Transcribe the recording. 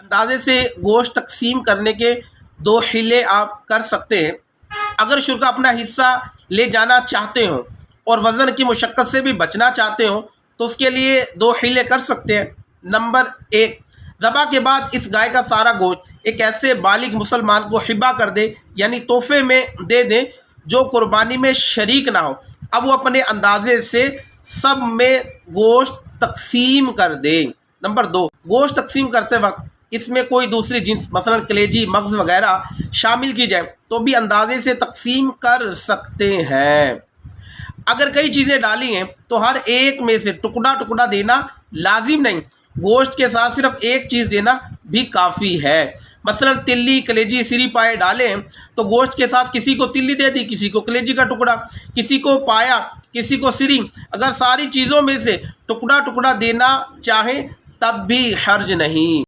اندازے سے گوشت تقسیم کرنے کے دو حیلے آپ کر سکتے ہیں۔ اگر شرکا اپنا حصہ لے جانا چاہتے ہوں اور وزن کی مشقت سے بھی بچنا چاہتے ہوں تو اس کے لیے دو حیلے کر سکتے ہیں۔ نمبر 1، ذبح کے بعد اس گائے کا سارا گوشت ایک ایسے بالغ مسلمان کو ہبہ کر دے، یعنی تحفے میں دے دیں جو قربانی میں شریک نہ ہو۔ اب وہ اپنے اندازے سے سب میں گوشت تقسیم کر دے۔ نمبر 2، گوشت تقسیم کرتے وقت اس میں کوئی دوسری جنس مثلا کلیجی، مغز وغیرہ شامل کی جائے تو بھی اندازے سے تقسیم کر سکتے ہیں۔ اگر کئی چیزیں ڈالی ہیں تو ہر ایک میں سے ٹکڑا ٹکڑا دینا لازم نہیں، گوشت کے ساتھ صرف ایک چیز دینا بھی کافی ہے۔ مثلا تلی، کلیجی، سری پائے ڈالے ہیں تو گوشت کے ساتھ کسی کو تلی دے دی، کسی کو کلیجی کا ٹکڑا، کسی کو پایا، کسی کو سری۔ اگر ساری چیزوں میں سے ٹکڑا ٹکڑا دینا چاہیں تب بھی حرج نہیں۔